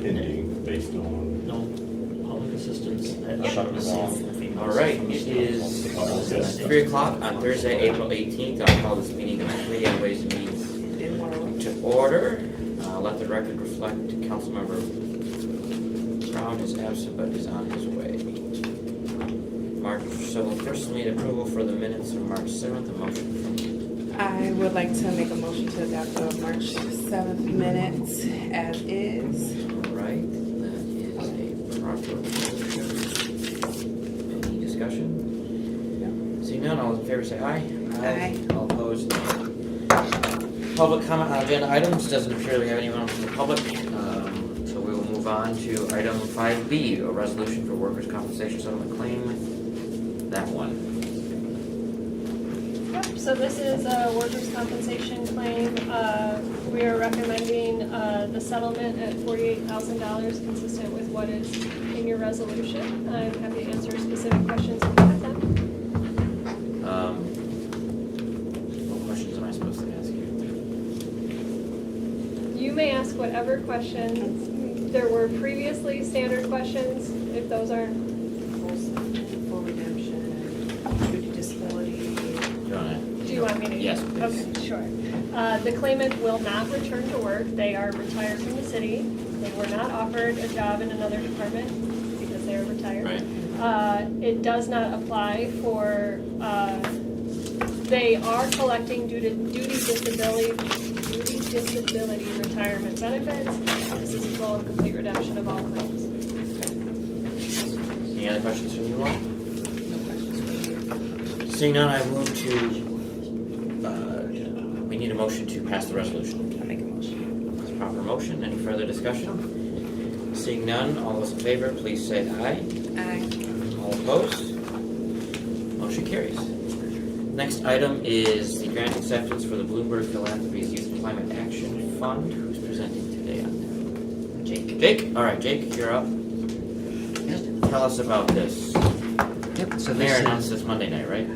pending based on. No, public assistance. I thought it was on. All right, it is 3 o'clock on Thursday, April 18th. I'll call this meeting of the Committee on Ways and Means to order. Let the record reflect Councilmember Brown is absent but is on his way. So we'll first need approval for the minutes of March 7th. A motion. I would like to make a motion to adopt the March 7th minutes as is. All right, that is a proper motion. Any discussion? No. Seeing none, all in favor say aye. Aye. All opposed, no. Public comment on agenda items. Doesn't appear we have anyone from the public. So we will move on to item 5B, a resolution for workers' compensation settlement claim. That one. Yep, so this is a workers' compensation claim. We are recommending the settlement at $48,000, consistent with what is in your resolution. I'm happy to answer specific questions if you have them. What questions am I supposed to ask you? You may ask whatever questions. There were previously standard questions. If those aren't, Full redemption, duty disability. do you want me to? Yes, please. Okay, sure. The claimant will not return to work. They are retired from the city. They were not offered a job in another department because they are retired. Right. It does not apply for, they are collecting duty disability retirement benefits. This is a full and complete redemption of all claims. Any other questions from you all? No questions. Seeing none, I move to. We need a motion to pass the resolution. I make a motion. It's a proper motion. Any further discussion? Seeing none, all those in favor, please say aye. Aye. All opposed? Motion carries. Next item is the grant acceptance for the Bloomberg Philanthropies Youth Climate Action Fund. Who's presenting today on that? Jake. Jake? All right, Jake, you're up. Yep. Tell us about this. Yep. So Mayor this announced is, this Monday night, right?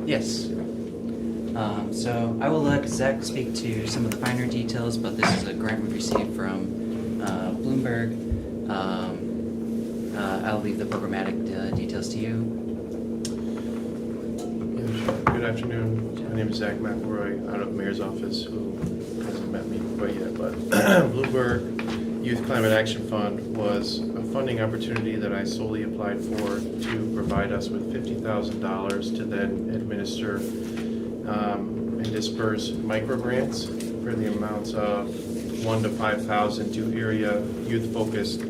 yes. So I will let Zach speak to some of the finer details, but this is a grant we received from Bloomberg. I'll leave the programmatic details to you. Yeah, sure. Good afternoon. My name is Zach McElroy out of the Mayor's Office, who hasn't met me quite yet, but Bloomberg Youth Climate Action Fund was a funding opportunity that I solely applied for to provide us with $50,000 to then administer and disperse micro grants for the amounts of $1,000 to $5,000 to area youth-focused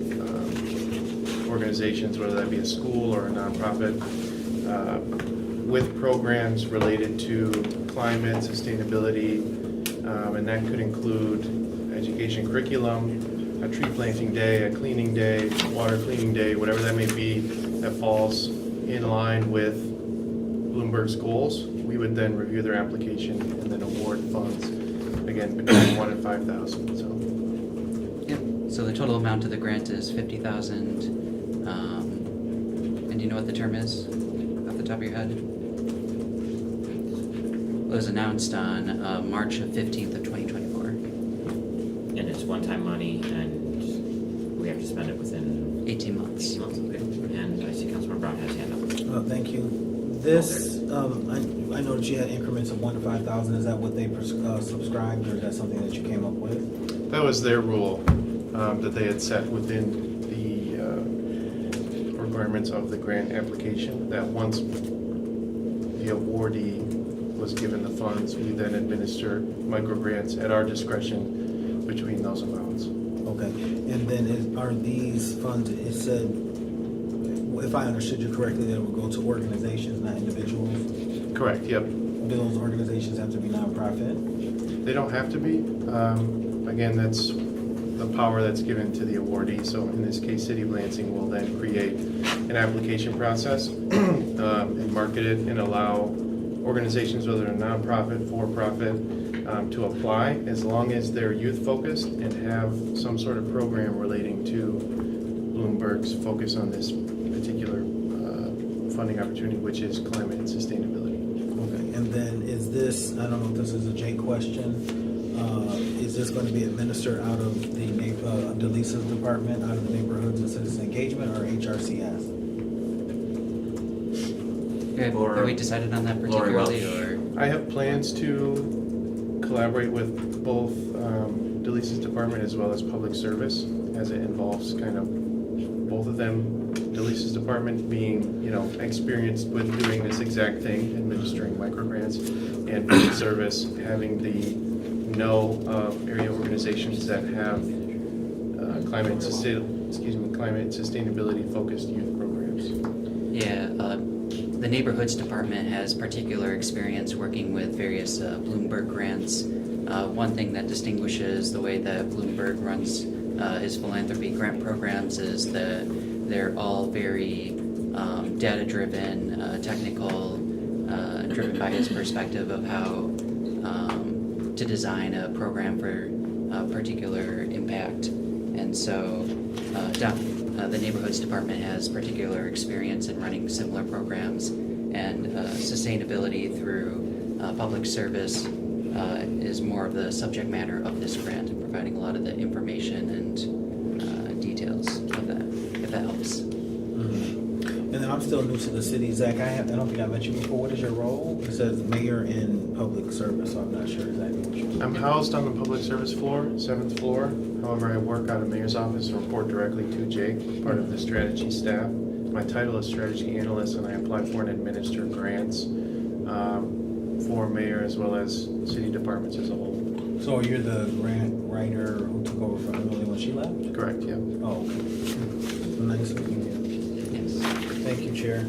organizations, whether that be a school or a nonprofit, with programs related to climate, sustainability, and that could include education curriculum, a tree planting day, a cleaning day, water cleaning day, whatever that may be that falls in line with Bloomberg's goals. We would then review their application and then award funds, again, between $1,000 and $5,000. So. Yep. So the total amount of the grant is $50,000. And do you know what the term is off the top of your head? It was announced on March 15th of 2024. And it's one-time money, and we have to spend it within 18 months. 18 months. Okay. And I see Councilman Brown has his hand up. Thank you. This, I know that you had increments of 1 to 5,000. Is that what they subscribed, or is that something that you came up with? That was their rule that they had set within the requirements of the grant application, that once the awardee was given the funds, we then administer micro grants at our discretion between those amounts. Okay. And then are these funds, it said, if I understood you correctly, that it would go to organizations, not individuals? Correct, yep. Do those organizations have to be nonprofit? They don't have to be. Again, that's the power that's given to the awardee. So in this case, City of Lansing will then create an application process and market it and allow organizations, whether they're nonprofit, for-profit, to apply as long as they're youth-focused and have some sort of program relating to Bloomberg's focus on this particular funding opportunity, which is climate and sustainability. Okay. And then is this, I don't know if this is a Jake question, is this gonna be administered out of the Delisa's department, out of the Neighborhoods and Citizen Engagement, or HRCS? Laura- Have we decided on that Lori particularly, Welch. or? I have plans to collaborate with both Delisa's department as well as public service, as it involves kind of both of them. Delisa's department being, experienced with doing this exact thing, administering microgrants, and public service having the know of area organizations that have climate and sustainability focused youth programs. Yeah, the Neighborhoods Department has particular experience working with various Bloomberg grants. One thing that distinguishes the way that Bloomberg runs his philanthropy grant programs is that they're all very data-driven, technical, driven by his perspective of how to design a program for a particular impact. And so the Neighborhoods Department has particular experience in running similar programs, and sustainability through public service is more of the subject matter of this grant, and providing a lot of the information and details of that, if that helps. And then I'm still new to the city, Zach. I don't think I met you before. What is your role? It says mayor in public service, so I'm not sure exactly what you're. I'm housed on the public service floor, 7th floor. However, I work out of mayor's office and report directly to Jake, part of the strategy staff. My title is strategy analyst, and I apply for and administer grants for mayor as well as city departments as a whole. So you're the grant writer who took over from Emily when she left? Correct, yeah. Oh, okay. Nice meeting you. Yes. Thank you, Chair.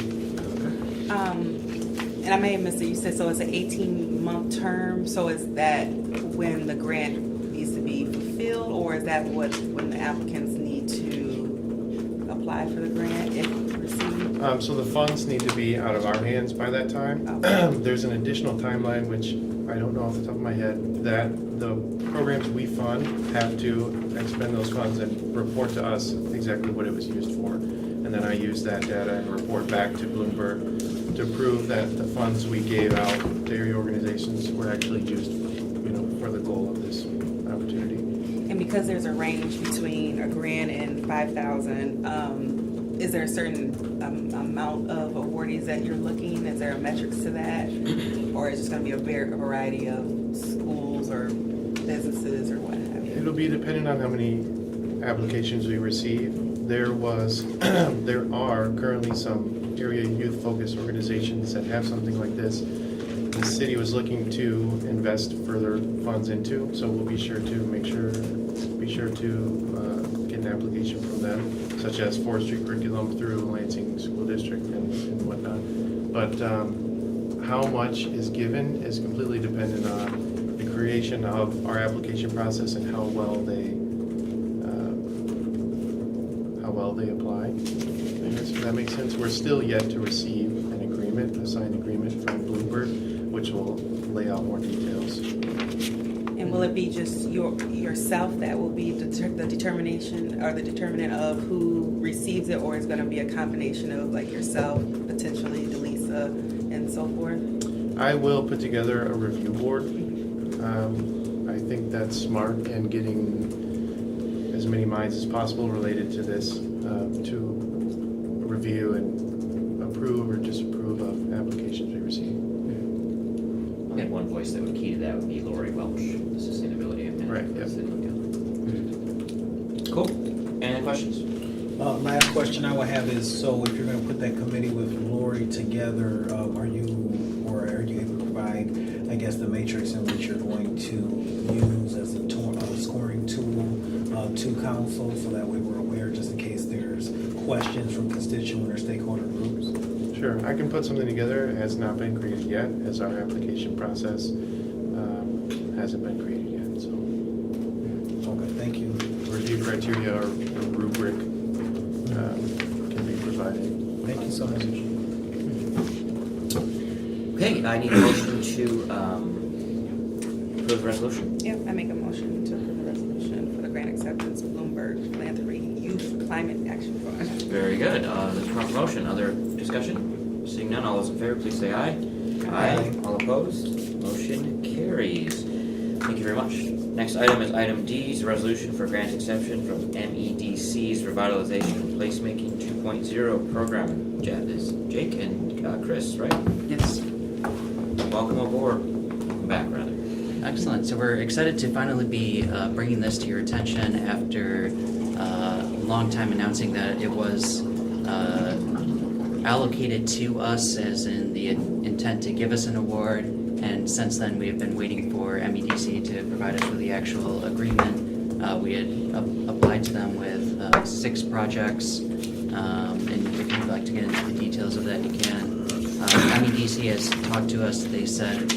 And I may have missed it, you said, so it's an 18-month term, so is that when the grant needs to be fulfilled, or is that when the applicants need to apply for the grant if received? So the funds need to be out of our hands by that time. There's an additional timeline, which I don't know off the top of my head, that the programs we fund have to expend those funds and report to us exactly what it was used for. And then I use that data and report back to Bloomberg to prove that the funds we gave out to area organizations were actually used, for the goal of this opportunity. And because there's a range between a grant and 5,000, is there a certain amount of awardees that you're looking? Is there a metrics to that? Or is it just gonna be a variety of schools or businesses or what have you? It'll be dependent on how many applications we receive. There are currently some area youth-focused organizations that have something like this. The city was looking to invest further funds into, so we'll be sure to get an application from them, such as forestry curriculum through Lansing School District and whatnot. But how much is given is completely dependent on the creation of our application process and how well they apply. I guess if that makes sense. We're still yet to receive an agreement, a signed agreement from Bloomberg, which will lay out more details. And will it be just yourself that will be the determination or the determinant of who receives it, or is going to be a combination of like yourself, potentially Delisa, and so forth? I will put together a review board. I think that's smart, and getting as many minds as possible related to this to review and approve or disapprove of applications we receive. I think one voice that would key to that would be Lori Welch, the sustainability admin. Right, yeah. Cool. Any questions? Last question I would have is, so if you're gonna put that committee with Lori together, are you able to provide, I guess, the matrix in which you're going to use as a scoring tool to council, so that way we're aware, just in case there's questions from constituent or stakeholder groups? Sure, I can put something together. It has not been created yet, as our application process hasn't been created yet, so. Okay, thank you. Review criteria or rubric can be provided. Thank you so much. Okay, I need a motion to approve the resolution. Yep, I make a motion to approve the resolution for the grant acceptance Bloomberg Philanthropy Youth Climate Action Fund. Very good. There's a proper motion. Other discussion? Seeing none, all those in favor, please say aye. Aye. All opposed? Motion carries. Thank you very much. Next item is item D, is a resolution for grant exception from MEDC's Revitalization and Placemaking 2.0 program. Jake and Chris, right? Yes. Welcome aboard. Welcome back, rather. Excellent. So we're excited to finally be bringing this to your attention after a long time announcing that it was allocated to us as in the intent to give us an award. And since then, we have been waiting for MEDC to provide us with the actual agreement. We had applied to them with 6 projects. And if you'd like to get into the details of that, you can. MEDC has talked to us. They said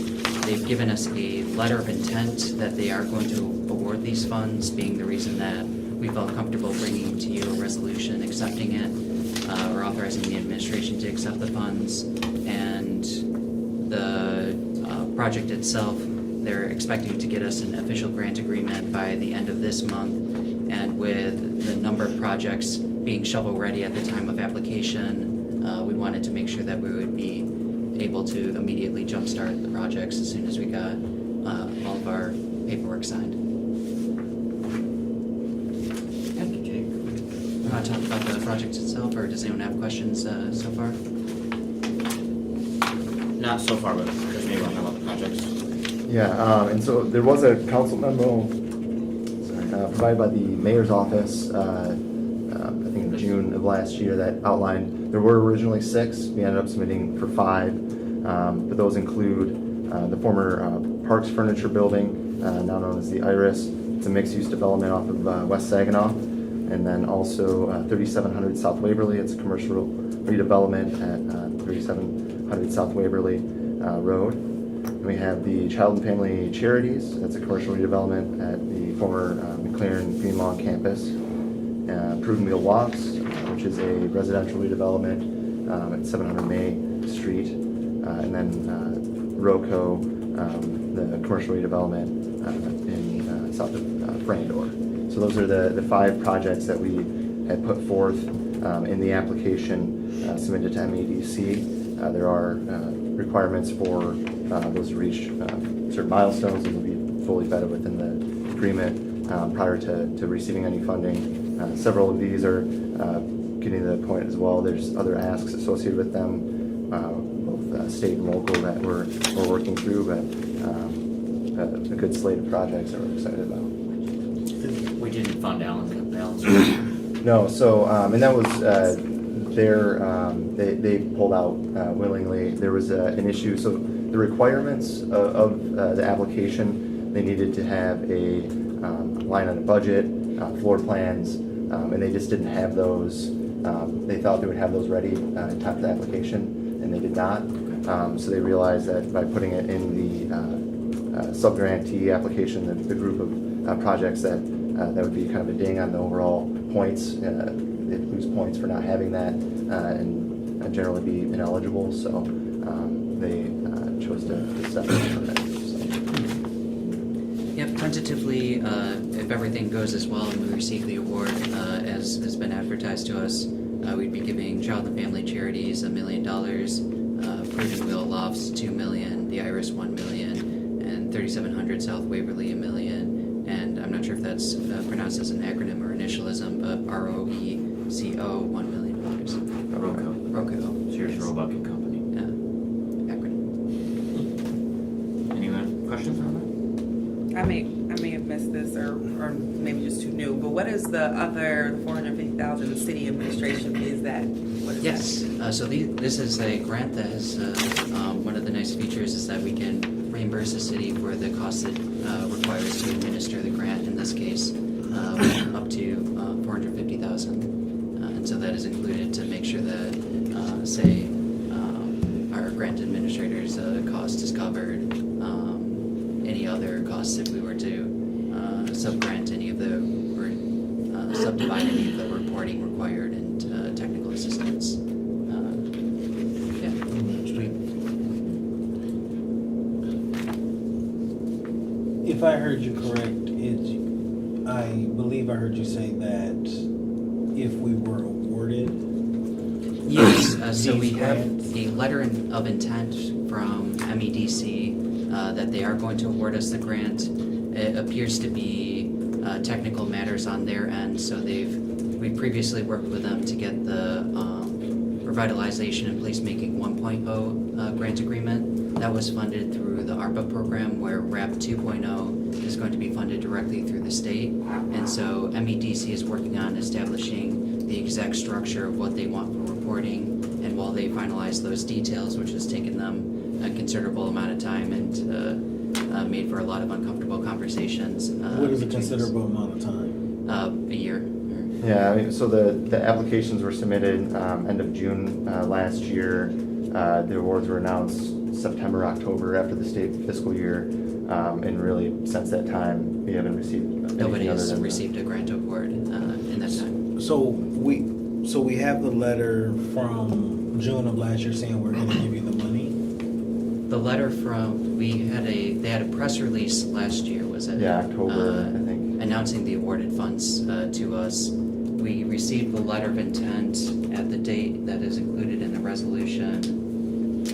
they've given us a letter of intent that they are going to award these funds, being the reason that we felt comfortable bringing to you a resolution accepting it, or authorizing the administration to accept the funds. And the project itself, they're expecting to get us an official grant agreement by the end of this month. And with the number of projects being shovel-ready at the time of application, we wanted to make sure that we would be able to immediately jumpstart the projects as soon as we got all of our paperwork signed. Thank you, Jake. You want to talk about the project itself, or does anyone have questions so far? Not so far, but Chris, maybe want to talk about the projects. Yeah, and so there was a council memo provided by the mayor's office, I think in June of last year, that outlined there were originally 6. We ended up submitting for 5, but those include the former Parks Furniture Building, now known as the Iris. It's a mixed-use development off of West Saginaw, and then also 3700 South Waverly. It's a commercial redevelopment at 3700 South Waverly Road. And we have the Child and Family Charities. That's a commercial redevelopment at the former McLaren Green Lawn campus. Prudent Wheel Walks, which is a residential redevelopment at 700 May Street. And then ROCO, the commercial redevelopment in south of Frandor. So those are the 5 projects that we had put forth in the application submitted to MEDC. There are requirements for those to reach certain milestones and will be fully vetted within the agreement prior to receiving any funding. Several of these are getting to the point as well. There's other asks associated with them, both state and local, that we're working through, but a good slate of projects that we're excited about. We didn't fund Allen's. No, so, and that was they pulled out willingly. There was an issue, so the requirements of the application, they needed to have a line on the budget, floor plans, and they just didn't have those. They thought they would have those ready in time for the application, and they did not. So they realized that by putting it in the sub-grantee application, the group of projects, that would be kind of a ding on the overall points. They'd lose points for not having that, and generally be ineligible. So they chose to step in from it. Yep, tentatively, if everything goes as well and we receive the award as has been advertised to us, we'd be giving Child and Family Charities $1 million, Prudent Wheel Lofts $2 million, the Iris $1 million, and 3700 South Waverly $1 million. And I'm not sure if that's pronounced as an acronym or initialism, but ROECO $1 million. ROCO. Sears Roebuck Company. Acronym. Any questions on that? I may have missed this, or maybe just too new, but what is the other $450,000 city administration fee? Is that, what is Yes, that? so this is a grant that has, one of the nice features is that we can reimburse the city for the cost it requires to administer the grant, in this case, up to $450,000. And so that is included to make sure that, say, our grant administrator's cost is covered, any other costs if we were to sub-grant any of the, or subdivide any of the reporting required and technical assistance. Yeah. If I heard you correct, I believe I heard you say that if we were awarded. Yes, so we These have grants. a letter of intent from MEDC that they are going to award us the grant. It appears to be technical matters on their end, so we previously worked with them to get the Revitalization and Placemaking 1.0 grant agreement. That was funded through the ARPA program, where RAP 2.0 is going to be funded directly through the state. And so MEDC is working on establishing the exact structure of what they want for reporting. And while they finalize those details, which has taken them a considerable amount of time and made for a lot of uncomfortable conversations. What is a considerable amount of time? A year. Yeah, I mean, so the applications were submitted end of June last year. The awards were announced September, October after the state fiscal year. And really, since that time, we haven't received anything Nobody other has than received a grant award in that time. So we have the letter from June of last year saying we're gonna give you the money. The letter from, they had a press release last year, was it? Yeah, October, I think. Announcing the awarded funds to us. We received the letter of intent at the date that is included in the resolution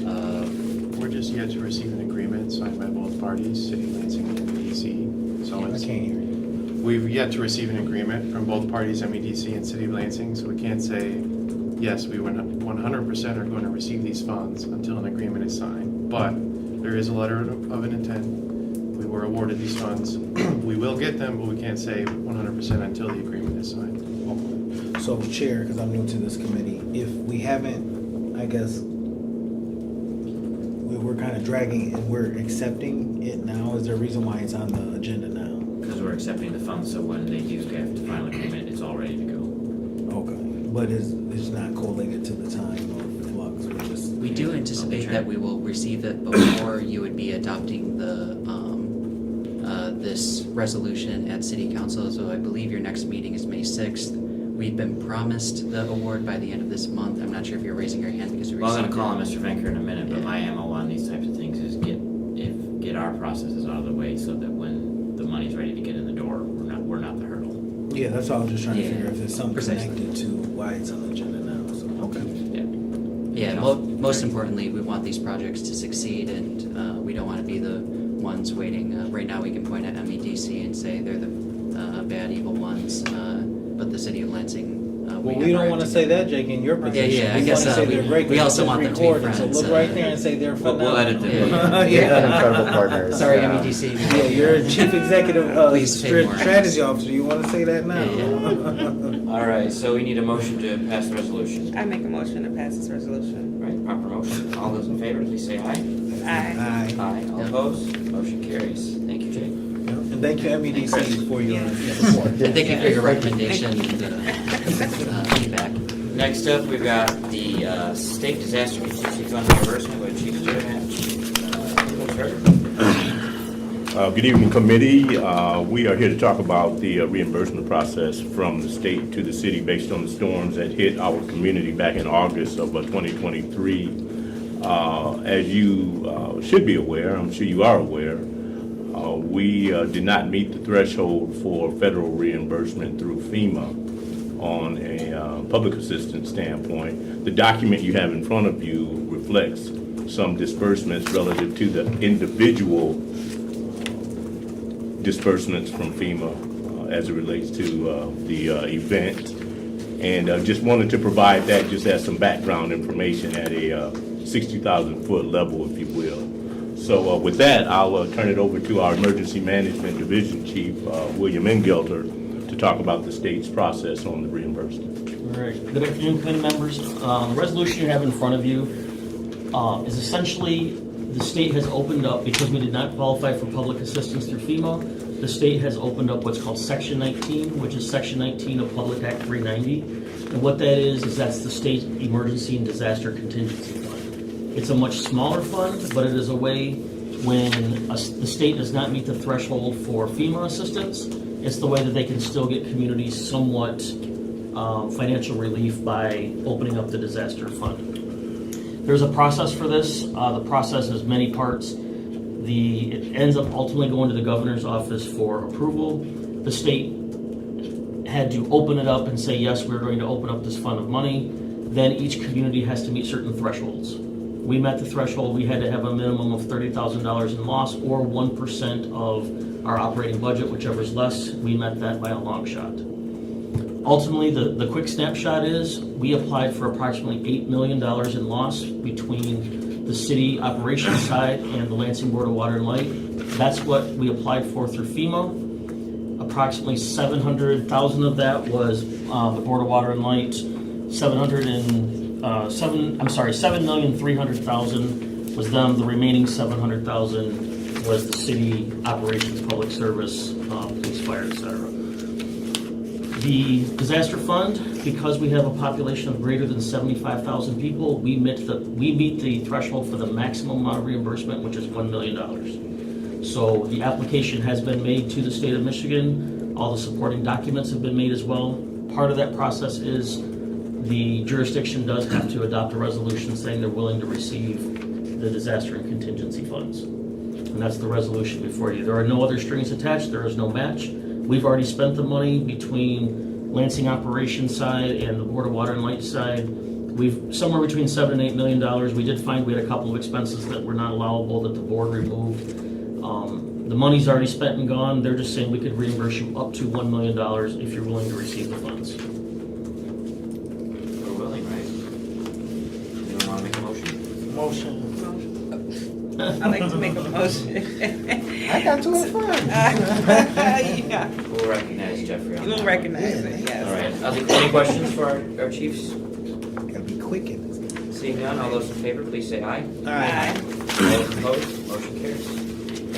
of, We're just yet to receive an agreement signed by both parties, City of Lansing and MEDC. So I it's, can't hear you. we've yet to receive an agreement from both parties, MEDC and City of Lansing, so we can't say, yes, we 100% are going to receive these funds until an agreement is signed. But there is a letter of an intent. We were awarded these funds. We will get them, but we can't say 100% until the agreement is signed. So, Chair, because I'm new to this committee, if we haven't, I guess, we're kind of dragging and we're accepting it now, is there a reason why it's on the agenda now? Because we're accepting the funds, so when they do have to final agreement, it's all ready to go. Okay, but it's not correlated to the time of flux, we're just. we do anticipate that we will receive it before you would be adopting this resolution at City Council, so I believe your next meeting is May 6th. We've been promised the award by the end of this month. I'm not sure if you're raising your hand because we Well, I'm received gonna call it. on Mr. Venker in a minute, but my MO on these types of things is get our processes out of the way so that when the money's ready to get in the door, we're not the hurdle. Yeah, that's all I was just trying to Yeah, figure if there's something precisely. connected to why it's on the agenda now, so, okay. Yeah. Yeah, most importantly, we want these projects to succeed, and we don't want to be the ones waiting. Right now, we can point at MEDC and say they're the bad, evil ones, but the City of Lansing. Well, have we don't our want to end say that, Jake, in your position. yeah, I We guess, wanna say we- they're great, we 'cause also it's want them to be recorded, friends, So look right there and say they're We'll phenomenal. edit them. Yeah. They've been incredible partners. Sorry, Yeah. MEDC. Yeah, you're a chief executive Please pay more. strategy officer. You want to say that now? Yeah, All right, so we need a motion to pass the resolution. I make a motion to pass this resolution. Right, proper motion. All those in favor, please say aye. Aye. Aye. Aye. All Yeah. opposed? Motion carries. Thank you, Jake. And thank you, MEDC, for your Yes. support. And thank you for your recommendation and feedback. Next up, we've got the State Disaster Contingency Fund reimbursement with Chief Judge. Good evening, committee. We are here to talk about the reimbursement process from the state to the city based on the storms that hit our community back in August of 2023. As you should be aware, I'm sure you are aware, we did not meet the threshold for federal reimbursement through FEMA on a public assistance standpoint. The document you have in front of you reflects some disbursements relative to the individual disbursements from FEMA as it relates to the event. And just wanted to provide that just as some background information at a 60,000 foot level, if you will. So with that, I'll turn it over to our Emergency Management Division Chief, William Engelter, to talk about the state's process on the reimbursement. All right. Good afternoon, committee members. The resolution you have in front of you is essentially the state has opened up, because we did not qualify for public assistance through FEMA, the state has opened up what's called Section 19, which is Section 19 of Public Act 390. And what that is that's the state emergency and disaster contingency fund. It's a much smaller fund, but it is a way when the state does not meet the threshold for FEMA assistance, it's the way that they can still get communities somewhat financial relief by opening up the disaster fund. There's a process for this. The process has many parts. It ends up ultimately going to the governor's office for approval. The state had to open it up and say, yes, we're going to open up this fund of money. Then each community has to meet certain thresholds. We met the threshold. We had to have a minimum of $30,000 in loss or 1% of our operating budget, whichever's less, we met that by a long shot. Ultimately, the quick snapshot is, we applied for approximately $8 million in loss between the city operations side and the Lansing Board of Water and Light. That's what we applied for through FEMA. Approximately 700,000 of that was the Board of Water and Light. 7,300,000 was them. The remaining 700,000 was the city operations, public service, police, fire, etc. The disaster fund, because we have a population of greater than 75,000 people, we meet the threshold for the maximum amount of reimbursement, which is $1 million. So the application has been made to the state of Michigan. All the supporting documents have been made as well. Part of that process is the jurisdiction does have to adopt a resolution saying they're willing to receive the disaster and contingency funds. And that's the resolution before you. There are no other strings attached. There is no match. We've already spent the money between Lansing operations side and the Board of Water and Light side. We've somewhere between $7 and $8 million. We did find we had a couple of expenses that were not allowable that the board removed. The money's already spent and gone. They're just saying we could reimburse you up to $1 million if you're willing to receive the funds. We're willing, right? Anyone want to make a motion? Motion. I'd like to make a motion. I got too much fun. Yeah, We'll recognize Jeffrey on you'll that. recognize it, yes. All right, any questions for our chiefs? Gotta be quick in this. Seeing none, all those in favor, please say aye. Aye. All those opposed, motion carries.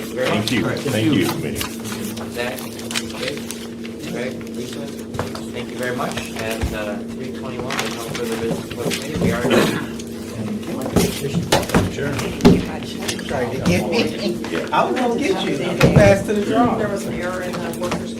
Thank you very much. Thank you, All right, thank thank you. you, committee. Zach, Jake, Greg, Lisa, thank you very much. At 3:21, there's no further business for the meeting. We are adjourned. Sorry to get me. I was gonna get you. Pass to the draw. There was an error in the workers'